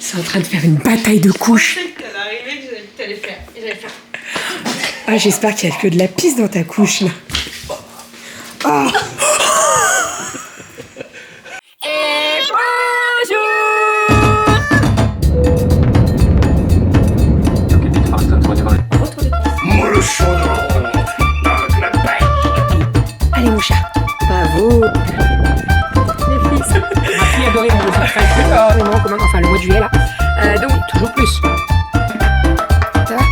sont en train de faire une bataille de couches. Je sais que t'allais arriver, que t'allais faire. Ah, j'espère qu'il n'y a que de la pisse dans ta couche, là. Oh. Et bonjour. Allez, mon chat. Bravo. Les fils. Ma fille adorée, on veut faire très enfin, le mois de juillet, là. Donc, toujours plus. Ça va?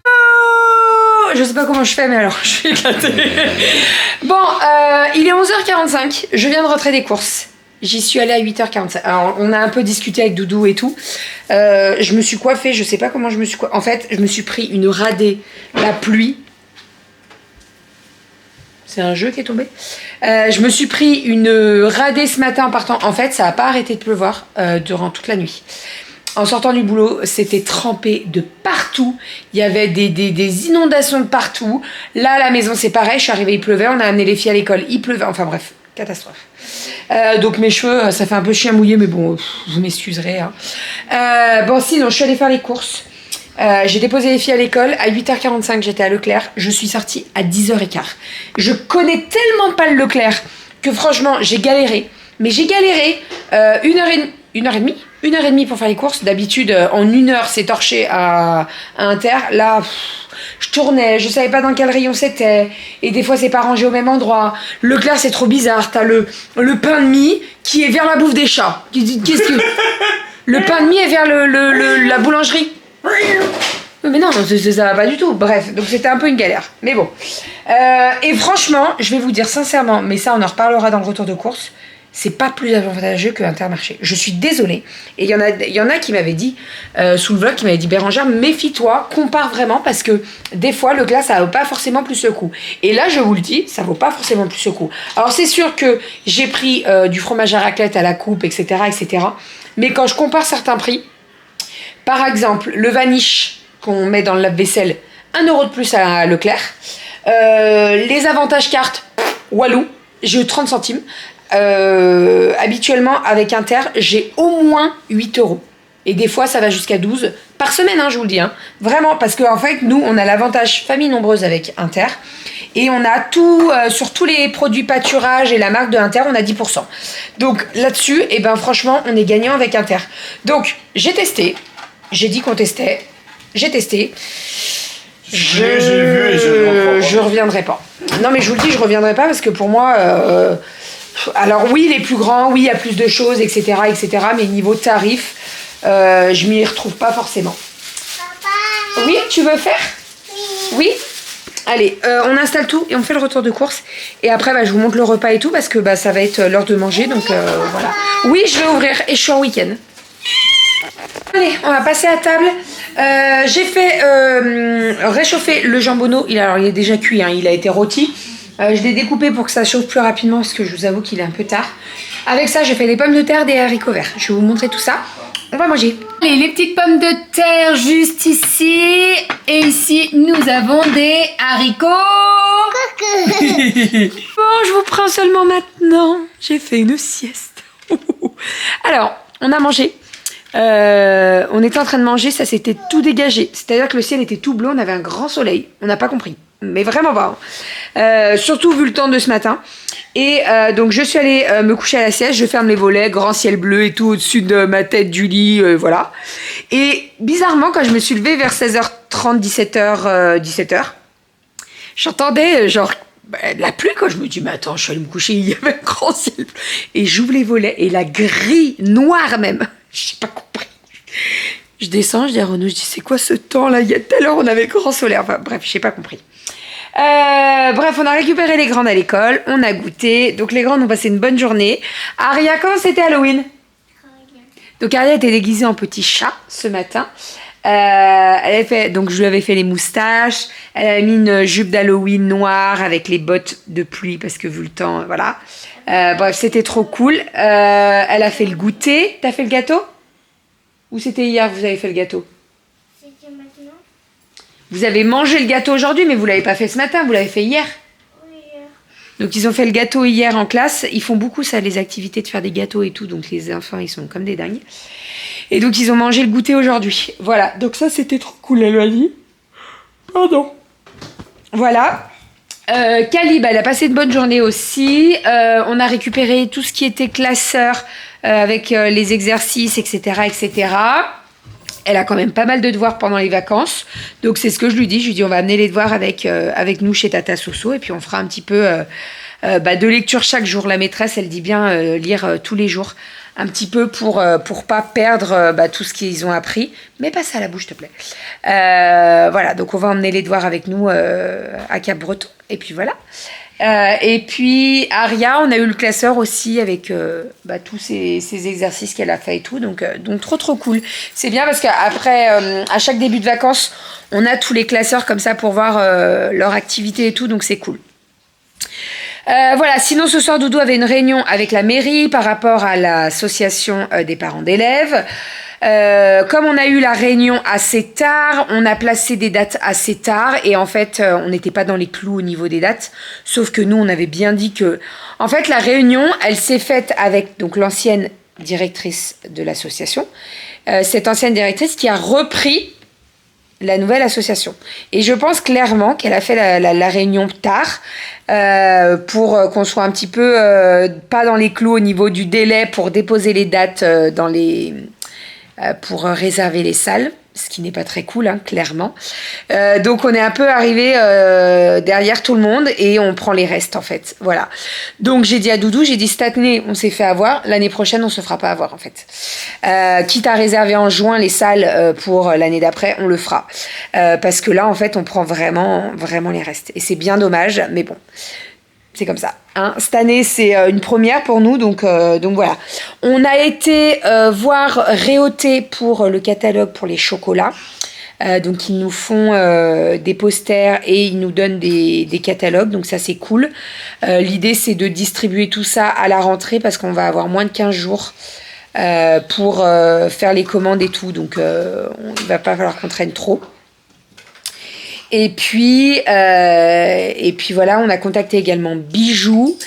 Oh, je sais pas comment je fais, mais alors, je suis éclatée. Bon, il est 11h45. Je viens de rentrer des courses. J'y suis allée à 8h45. Alors, on a un peu discuté avec Doudou et tout. Je me suis coiffée, je sais pas comment je me suis coiffée. En fait, je me suis pris une radée, la pluie. C'est un jeu qui est tombé. Je me suis pris une radée ce matin en partant. En fait, ça n'a pas arrêté de pleuvoir durant toute la nuit. En sortant du boulot, c'était trempé de partout. Il y avait des inondations de partout. Là, à la maison, c'est pareil. Je suis arrivée, il pleuvait. On a amené les filles à l'école. Il pleuvait. Enfin bref, catastrophe. Donc mes cheveux, ça fait un peu chien mouillé, mais bon, vous m'excuserez. Hein. Bon, sinon, je suis allée faire les courses. J'ai déposé les filles à l'école. À 8h45, j'étais à Leclerc. Je suis sortie à 10h15. Je connais tellement pas le Leclerc que franchement, j'ai galéré. Mais j'ai galéré 1h30 pour faire les courses. D'habitude, en 1 heure, c'est torché à Inter. Là, je tournais, je savais pas dans quel rayon c'était. Et des fois, c'est pas rangé au même endroit. Leclerc, c'est trop bizarre. T'as le pain de mie qui est vers la bouffe des chats. Qu'est-ce que... Le pain de mie est vers la boulangerie. Mais non, ça va pas du tout. Bref, donc c'était un peu une galère. Mais bon. Et franchement, je vais vous dire sincèrement, mais ça, on en reparlera dans le retour de course. C'est pas plus avantageux que Intermarché. Je suis désolée. Et il y en a qui m'avaient dit, sous le vlog, qui m'avaient dit, Bérangère, méfie-toi, compare vraiment, parce que des fois, le glace, ça vaut pas forcément plus le coup. Et là, je vous le dis, ça vaut pas forcément plus le coup. Alors, c'est sûr que j'ai pris du fromage à raclette à la coupe, etc., etc. Mais quand je compare certains prix, par exemple, le vaniche qu'on met dans le lave-vaisselle, 1 € de plus à Leclerc. Les avantages cartes, Walou, j'ai eu 30 centimes. Habituellement, avec Inter, j'ai au moins 8 €. Et des fois, ça va jusqu'à 12 par semaine, hein, je vous le dis. Hein. Vraiment, parce qu'en fait, nous, on a l'avantage famille nombreuse avec Inter. Et on a tout, sur tous les produits pâturage et la marque de Inter, on a 10%. Donc là-dessus, eh ben, franchement, on est gagnant avec Inter. Donc, j'ai testé. J'ai dit qu'on testait. J'ai testé. Je reviendrai pas. Non, mais je vous le dis, je reviendrai pas parce que pour moi... alors oui, les plus grands, oui, il y a plus de choses, etc., etc. Mais niveau tarif, je m'y retrouve pas forcément. Papa. Oui, tu veux faire? Oui. Allez, on installe tout et on fait le retour de course. Et après, bah, je vous montre le repas et tout parce que bah, ça va être l'heure de manger. Donc voilà. Oui, je vais ouvrir et je suis en week-end. Allez, on va passer à table. J'ai fait réchauffer le jambonneau. Il est déjà cuit, hein, il a été rôti. Je l'ai découpé pour que ça chauffe plus rapidement parce que je vous avoue qu'il est un peu tard. Avec ça, j'ai fait des pommes de terre, des haricots verts. Je vais vous montrer tout ça. On va manger. Allez, les petites pommes de terre juste ici. Et ici, nous avons des haricots. Bon, je vous prends seulement maintenant. J'ai fait une sieste. Alors, on a mangé. On était en train de manger, ça s'était tout dégagé. C'est-à-dire que le ciel était tout bleu, on avait un grand soleil. On n'a pas compris. Mais vraiment pas. Hein. Surtout vu le temps de ce matin. Et donc je suis allée me coucher à la sieste. Je ferme les volets, grand ciel bleu et tout au-dessus de ma tête du lit. Voilà. Et bizarrement, quand je me suis levée vers 16h30, 17h, j'entendais genre la pluie. Quand je me dis, mais attends, je suis allée me coucher, il y avait un grand ciel bleu. Et j'ouvre les volets et la grille noire même. Je n'ai pas compris. Je descends, je dis à Renaud, je dis, c'est quoi ce temps-là? Il y a telle heure, on avait grand soleil. Enfin, bref, je n'ai pas compris. Bref, on a récupéré les grandes à l'école, on a goûté. Donc, les grandes ont passé une bonne journée. Aria, comment c'était Halloween? Donc, Aria était déguisée en petit chat ce matin. Elle avait fait, donc, je lui avais fait les moustaches. Elle avait mis une jupe d'Halloween noire avec les bottes de pluie parce que vu le temps, voilà. Bref, c'était trop cool. Elle a fait le goûter. T'as fait le gâteau? Ou c'était hier que vous avez fait le gâteau? C'était maintenant. Vous avez mangé le gâteau aujourd'hui, mais vous l'avez pas fait ce matin, vous l'avez fait hier. Oui, hier. Donc ils ont fait le gâteau hier en classe. Ils font beaucoup ça, les activités de faire des gâteaux et tout. Donc les enfants, ils sont comme des dingues. Et donc ils ont mangé le goûter aujourd'hui. Voilà, donc ça c'était trop cool, elle m'a dit. Pardon. Voilà. Calib, elle a passé une bonne journée aussi. On a récupéré tout ce qui était classeur avec les exercices, etc., etc. Elle a quand même pas mal de devoirs pendant les vacances. Donc c'est ce que je lui dis. Je lui dis on va amener les devoirs avec nous chez Tata Soso et puis on fera un petit peu de lecture chaque jour. La maîtresse, elle dit bien lire tous les jours. Un petit peu pour pas perdre tout ce qu'ils ont appris. Mais pas ça à la bouche, s'il te plaît. Voilà, donc on va emmener les devoirs avec nous à Cap-Breton. Et puis voilà. Et puis Aria, on a eu le classeur aussi avec tous ces exercices qu'elle a fait et tout. Donc trop cool. C'est bien parce qu'après, à chaque début de vacances, on a tous les classeurs comme ça pour voir leur activité et tout. Donc c'est cool. Voilà, sinon ce soir Doudou avait une réunion avec la mairie par rapport à l'association des parents d'élèves. Comme on a eu la réunion assez tard, on a placé des dates assez tard et en fait on n'était pas dans les clous au niveau des dates, sauf que nous on avait bien dit que en fait la réunion elle s'est faite avec donc l'ancienne directrice de l'association, cette ancienne directrice qui a repris la nouvelle association. Et je pense clairement qu'elle a fait la réunion tard pour qu'on soit un petit peu pas dans les clous au niveau du délai pour déposer les dates pour réserver les salles, ce qui n'est pas très cool, hein, clairement. Donc on est un peu arrivé derrière tout le monde et on prend les restes en fait. Voilà. Donc j'ai dit à Doudou, cette année on s'est fait avoir, l'année prochaine on se fera pas avoir en fait. Quitte à réserver en juin les salles pour l'année d'après, on le fera. Parce que là en fait on prend vraiment les restes. Et c'est bien dommage, mais bon. C'est comme ça. Hein. Cette année, c'est une première pour nous, donc voilà. On a été voir Réauté pour le catalogue pour les chocolats. Donc ils nous font des posters et ils nous donnent des catalogues, donc ça c'est cool. L'idée c'est de distribuer tout ça à la rentrée parce qu'on va avoir moins de 15 jours pour faire les commandes et tout, donc il va pas falloir qu'on traîne trop. Et puis voilà, on a contacté également Bijoux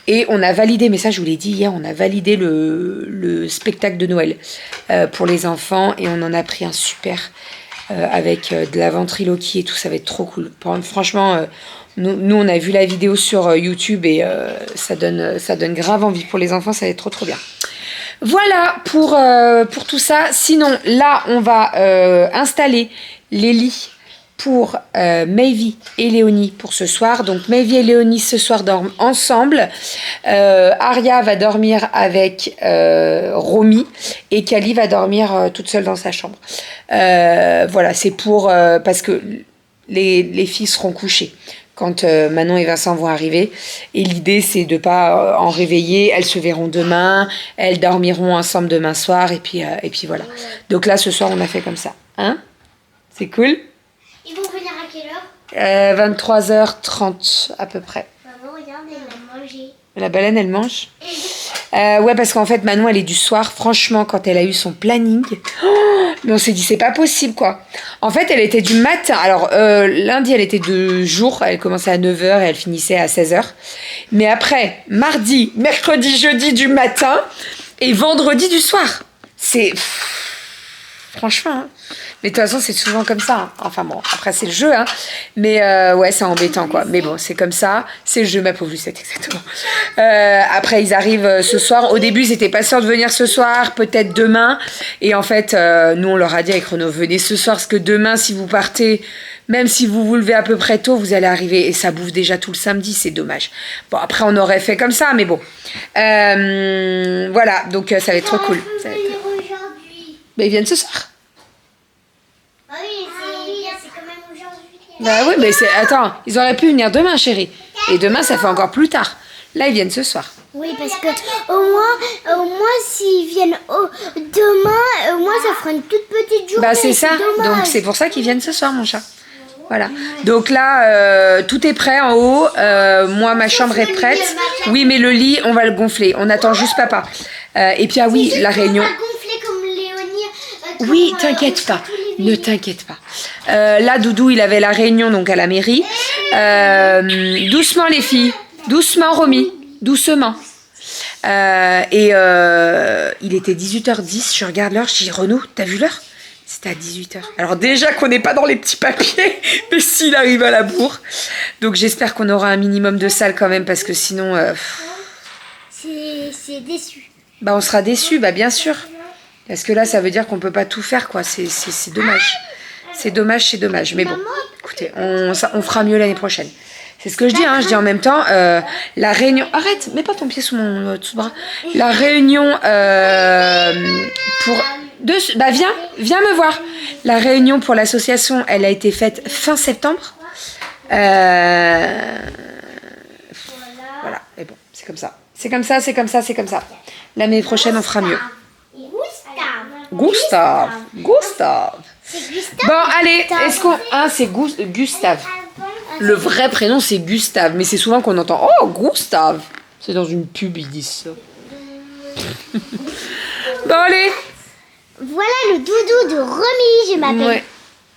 et on a validé, mais ça je vous l'ai dit hier, on a validé le spectacle de Noël pour les enfants et on en a pris un super avec de la ventriloquie et tout, ça va être trop cool. Franchement, nous on a vu la vidéo sur YouTube et ça donne grave envie pour les enfants, ça va être trop bien. Voilà pour tout ça. Sinon, là on va installer les lits pour Mayvi et Léonie pour ce soir. Donc Mayvi et Léonie ce soir dorment ensemble. Aria va dormir avec Romy et Kali va dormir toute seule dans sa chambre. Voilà, c'est pour parce que les filles seront couchées quand Manon et Vincent vont arriver. Et l'idée, c'est de ne pas en réveiller. Elles se verront demain. Elles dormiront ensemble demain soir. Et puis voilà. Donc là, ce soir, on a fait comme ça. Hein? C'est cool? Ils vont venir à quelle heure? 23h30 à peu près. Maman, regarde, elle a mangé. La baleine, elle mange? Ouais, parce qu'en fait, Manon, elle est du soir. Franchement, quand elle a eu son planning, mais on s'est dit, c'est pas possible, quoi. En fait, elle était du matin. Alors, lundi, elle était de jour. Elle commençait à 9h et elle finissait à 16h. Mais après, mardi, mercredi, jeudi du matin et vendredi du soir. C'est... Franchement, hein. Mais de toute façon, c'est souvent comme ça. Hein. Enfin bon, après, c'est le jeu. Hein. Mais ouais, c'est embêtant, quoi. Mais bon, c'est comme ça. C'est le jeu, ma pauvre Lucette, exactement. Après, ils arrivent ce soir. Au début, ils n'étaient pas sûrs de venir ce soir, peut-être demain. Et en fait, nous, on leur a dit avec Renaud, venez ce soir, parce que demain, si vous partez, même si vous vous levez à peu près tôt, vous allez arriver. Et ça bouffe déjà tout le samedi, c'est dommage. Bon, après, on aurait fait comme ça, mais bon. Voilà, donc ça va être trop cool. Ça va être... Mais ils viennent ce soir. Ah oui, c'est quand même aujourd'hui. Bah oui, mais c'est... Attends, ils auraient pu venir demain, chérie. Et demain, ça fait encore plus tard. Là, ils viennent ce soir. Oui, parce que au moins s'ils viennent demain, au moins ça fera une toute petite journée. Bah c'est ça. Donc c'est pour ça qu'ils viennent ce soir, mon chat. Voilà. Donc là, tout est prêt en haut. Moi, ma chambre est prête. Oui, mais le lit, on va le gonfler. On attend juste papa. Et puis, ah oui, la réunion... Oui, t'inquiète pas. Ne t'inquiète pas. Là, Doudou, il avait la réunion donc à la mairie. Doucement, les filles. Doucement, Romy. Doucement. Il était 18h10. Je regarde l'heure. Je dis, Renaud, t'as vu l'heure? C'était à 18h. Alors déjà qu'on n'est pas dans les petits papiers, mais s'il arrive à la bourre. Donc j'espère qu'on aura un minimum de salles quand même, parce que sinon... C'est déçu. Bah on sera déçus, bah bien sûr. Parce que là, ça veut dire qu'on peut pas tout faire, quoi. C'est dommage. C'est dommage. Mais bon, écoutez, on fera mieux l'année prochaine. C'est ce que je dis, hein. Je dis en même temps, la réunion... Arrête, mets pas ton pied sous mon sous-bras. La réunion pour... Bah viens me voir. La réunion pour l'association, elle a été faite fin septembre. Voilà, mais bon, c'est comme ça. C'est comme ça. L'année prochaine, on fera mieux. Gustave. C'est Gustave. Bon, allez, est-ce qu'on... Ah, c'est Gustave. Le vrai prénom, c'est Gustave. Mais c'est souvent qu'on entend « Oh, Gustave !» C'est dans une pub, ils disent ça. Bon, allez. Voilà le doudou de Romy. Je m'appelle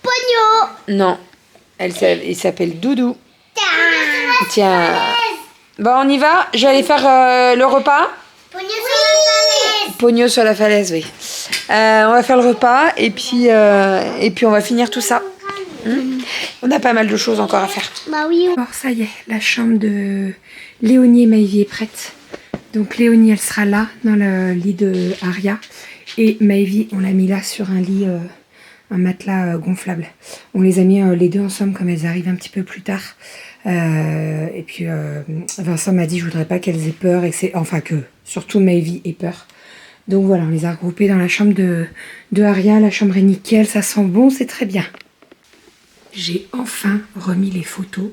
Pogno. Non, il s'appelle Doudou. Tiens. Bon, on y va. Je vais aller faire le repas. Pogno sur la falaise, oui. On va faire le repas et puis on va finir tout ça. On a pas mal de choses encore à faire. Bah oui. Alors ça y est, la chambre de Léonie et Maëvie est prête. Donc Léonie, elle sera là, dans le lit de Aria. Et Maëvie, on l'a mis là sur un lit, un matelas gonflable. On les a mis les deux ensemble comme elles arrivent un petit peu plus tard. Et puis Vincent m'a dit je voudrais pas qu'elles aient peur, enfin que surtout Maëvie ait peur. Donc voilà, on les a regroupées dans la chambre de Aria. La chambre est nickel, ça sent bon, c'est très bien. J'ai enfin remis les photos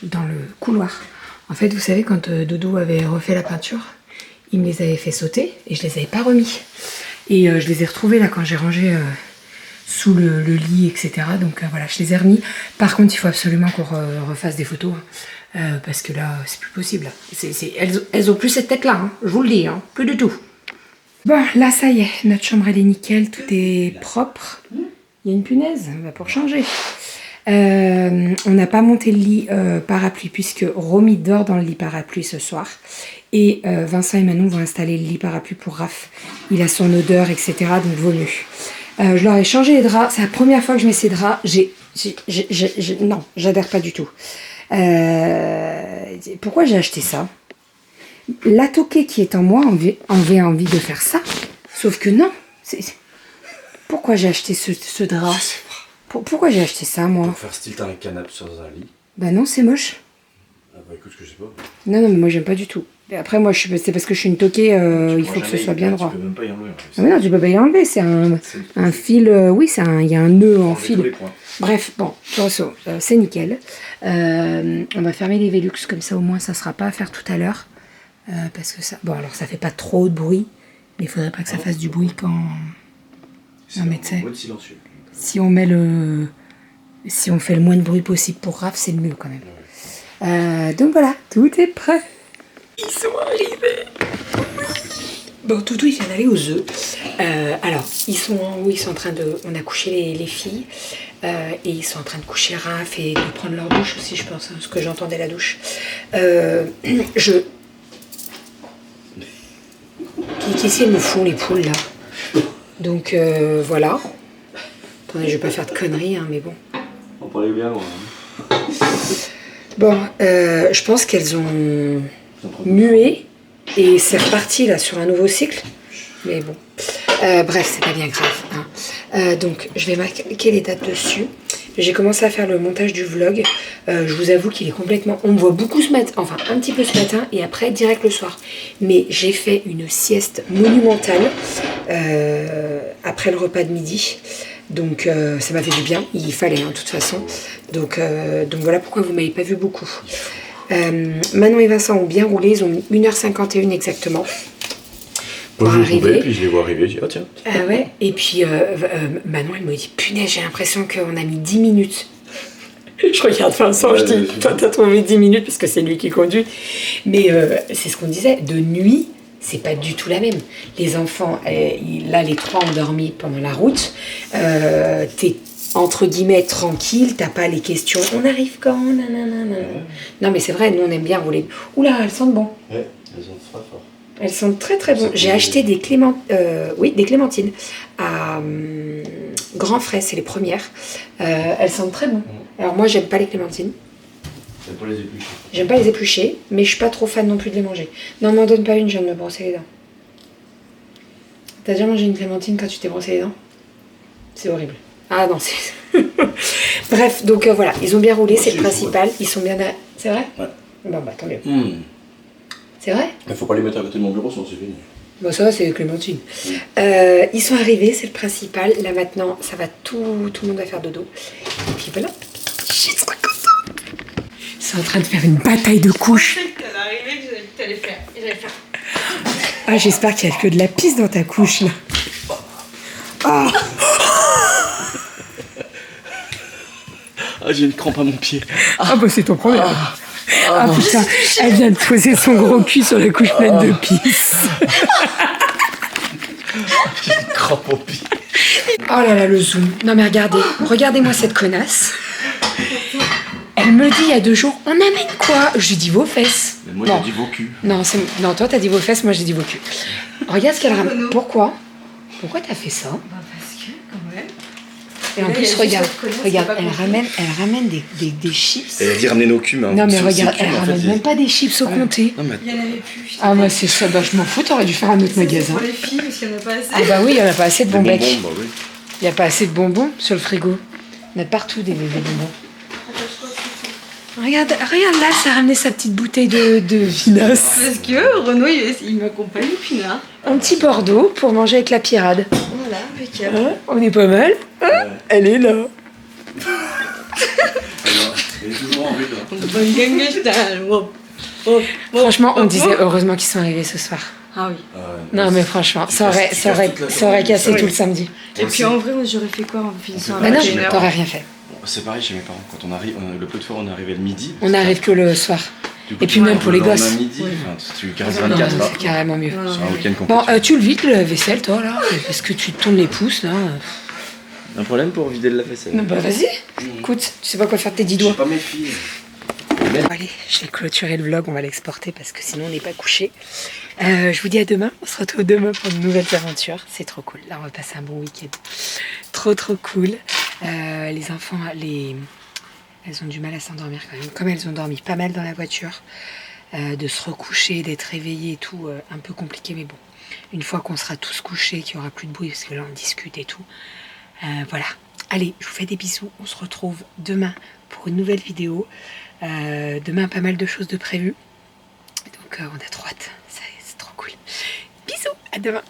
dans le couloir. En fait, vous savez, quand Doudou avait refait la peinture, il me les avait fait sauter et je les avais pas remis. Et je les ai retrouvés là quand j'ai rangé sous le lit, etc. Donc voilà, je les ai remis. Par contre, il faut absolument qu'on refasse des photos. Parce que là, c'est plus possible. Elles ont plus cette tête-là, hein, je vous le dis, hein, plus du tout. Bon, là, ça y est, notre chambre, elle est nickel, tout est propre. Il y a une punaise, on va pour changer. On n'a pas monté le lit parapluie, puisque Romy dort dans le lit parapluie ce soir. Et Vincent et Manon vont installer le lit parapluie pour Raph. Il a son odeur, etc. Donc vaut mieux. Je leur ai changé les draps. C'est la première fois que je mets ces draps. Non, j'adhère pas du tout. Pourquoi j'ai acheté ça? La toquée qui est en moi avait envie de faire ça. Sauf que non. Pourquoi j'ai acheté ce drap? Pourquoi j'ai acheté ça, moi? Pour faire style t'as un canapé sur un lit. Bah non, c'est moche. Ah bah écoute, je sais pas. Non, mais moi j'aime pas du tout. Et après, moi, c'est parce que je suis une toquée, il faut que ce soit bien droit. Tu peux même pas y enlever. Ah mais non, tu peux pas y enlever, c'est un fil, oui, il y a un nœud en fil. Bref, bon, c'est nickel. On va fermer les Velux, comme ça au moins ça sera pas à faire tout à l'heure. Parce que ça, bon alors ça fait pas trop de bruit, mais il faudrait pas que ça fasse du bruit quand... Non mais tu sais, si on fait le moins de bruit possible pour Raph, c'est le mieux quand même. Donc voilà, tout est prêt. Ils sont arrivés. Bon, Toutou, il vient d'aller aux œufs. Alors, ils sont en haut, ils sont en train de... On a couché les filles. Et ils sont en train de coucher Raph et de prendre leur douche aussi, je pense, hein, parce que j'entendais la douche. Qu'est-ce qu'elles me font, les poules, là? Donc, voilà. Attendez, je vais pas faire de conneries, hein, mais bon. On parlait bien, loin. Bon, je pense qu'elles ont mué et c'est reparti là sur un nouveau cycle. Mais bon, bref, c'est pas bien grave. Hein. Donc, je vais marquer les dates dessus. J'ai commencé à faire le montage du vlog. Je vous avoue qu'il est complètement... On me voit beaucoup ce matin, enfin un petit peu ce matin et après direct le soir. Mais j'ai fait une sieste monumentale après le repas de midi. Donc ça m'a fait du bien, il fallait hein, de toute façon. Donc voilà pourquoi vous ne m'avez pas vu beaucoup. Manon et Vincent ont bien roulé, ils ont mis 1h51 exactement. Moi je les trouvais, puis je les vois arriver, je dis oh tiens. Ouais, et puis Manon elle me dit punaise j'ai l'impression qu'on a mis 10 minutes. Je regarde Vincent, je dis toi t'as trouvé 10 minutes parce que c'est lui qui conduit. Mais c'est ce qu'on disait, de nuit c'est pas du tout la même. Les enfants, là les trois ont dormi pendant la route, t'es entre guillemets tranquille, t'as pas les questions. On arrive quand? Nanana. Non mais c'est vrai, nous on aime bien rouler. Oula, elles sentent bon. Ouais, elles sont très fortes. Elles sont très très bonnes. J'ai acheté des clémentines à Grand Frais, c'est les premières. Elles sentent très bon. Alors moi j'aime pas les clémentines. J'aime pas les éplucher. J'aime pas les éplucher, mais je suis pas trop fan non plus de les manger. Non, m'en donne pas une, je viens de me brosser les dents. T'as déjà mangé une clémentine quand tu t'es brossé les dents? C'est horrible. Ah non, c'est... Bref, donc voilà, ils ont bien roulé, c'est le principal. Ils sont bien... C'est vrai? Ouais. Bon bah tant mieux. C'est vrai? Il faut pas les mettre à côté de mon bureau, sinon c'est fini. Bon ça c'est clémentine. Ils sont arrivés, c'est le principal. Là maintenant, ça va tout le monde va faire dodo. Et puis voilà. Ils sont en train de faire une bataille de couches. Je sais que t'allais arriver, que t'allais faire. Et j'allais faire. Ah j'espère qu'il n'y a que de la pisse dans ta couche là. Ah. Ah, j'ai une crampe à mon pied. Ah bah c'est ton problème. Ah putain, elle vient de poser son gros cul sur la couche pleine de pisse. J'ai une crampe au pied. Oh là là, le zoom. Non mais regardez-moi cette connasse. Elle me dit il y a 2 jours, on amène quoi? Je lui dis vos fesses. Mais moi Non. j'ai dit vos culs. Non, toi t'as dit vos fesses, moi j'ai dit vos culs. Regarde ce qu'elle ramène. Pourquoi t'as fait ça? Bah parce que, quand même. Et en Là, il y plus, a juste regarde, cette connasse regarde, qui a pas elle ramène des chips. Elle a dit ramener nos culs, mais Non mais c'est regarde, cul, elle en fait, ramène même pas des chips au comté. Non, mais Il y en avait plus. Ah moi c'est ça, bah je m'en fous, t'aurais dû faire un autre C'est magasin. pour les filles, parce qu'il n'y en a pas assez. Ah bah oui, il y en a pas assez de des bons bonbons, becs. bah oui. Il n'y a pas assez de bonbons sur le frigo. Il y en a partout des bonbons. Regarde, là, ça a ramené sa petite bouteille de vinasse. Parce que Renaud, il m'accompagne, Pinard. Un petit Bordeaux pour manger avec la pirade. Voilà, impeccable. Hein, on est pas mal. Hein, elle est là. Elle est toujours en rythme. On est pas une gang. Franchement, on disait heureusement qu'ils sont arrivés ce soir. Ah oui. Non mais franchement, ça aurait cassé tout le samedi. Et puis en vrai, j'aurais fait quoi en finissant à Mais non, 21h? t'aurais rien fait. C'est pareil chez mes parents. Quand on arrive, le peu de fois on est arrivé le midi. On n'arrive que le soir. Du coup, Et puis même pour les le lendemain gosses. midi, enfin, tu casses Non, 24 heures. c'est carrément mieux. Non, Sur un week-end Bon, complet. tu le vides le vaisselle toi là? Parce que tu te tournes les pouces là. Un problème pour vider le lave-vaisselle. Non, bah vas-y. Écoute, tu sais pas quoi faire de tes 10 J'ai doigts. pas mes filles. Bon, allez, je vais clôturer le vlog, on va l'exporter parce que sinon on n'est pas couché. Je vous dis à demain, on se retrouve demain pour de nouvelles aventures. C'est trop cool, là on va passer un bon week-end. Trop cool. Les enfants, elles ont du mal à s'endormir quand même. Comme elles ont dormi pas mal dans la voiture, de se recoucher, d'être réveillées et tout, un peu compliqué, mais bon. Une fois qu'on sera tous couchés, qu'il n'y aura plus de bruit parce que là on discute et tout. Voilà. Allez, je vous fais des bisous. On se retrouve demain pour une nouvelle vidéo. Demain, pas mal de choses de prévues. Donc, on a trop hâte. C'est trop cool. Bisous, à demain.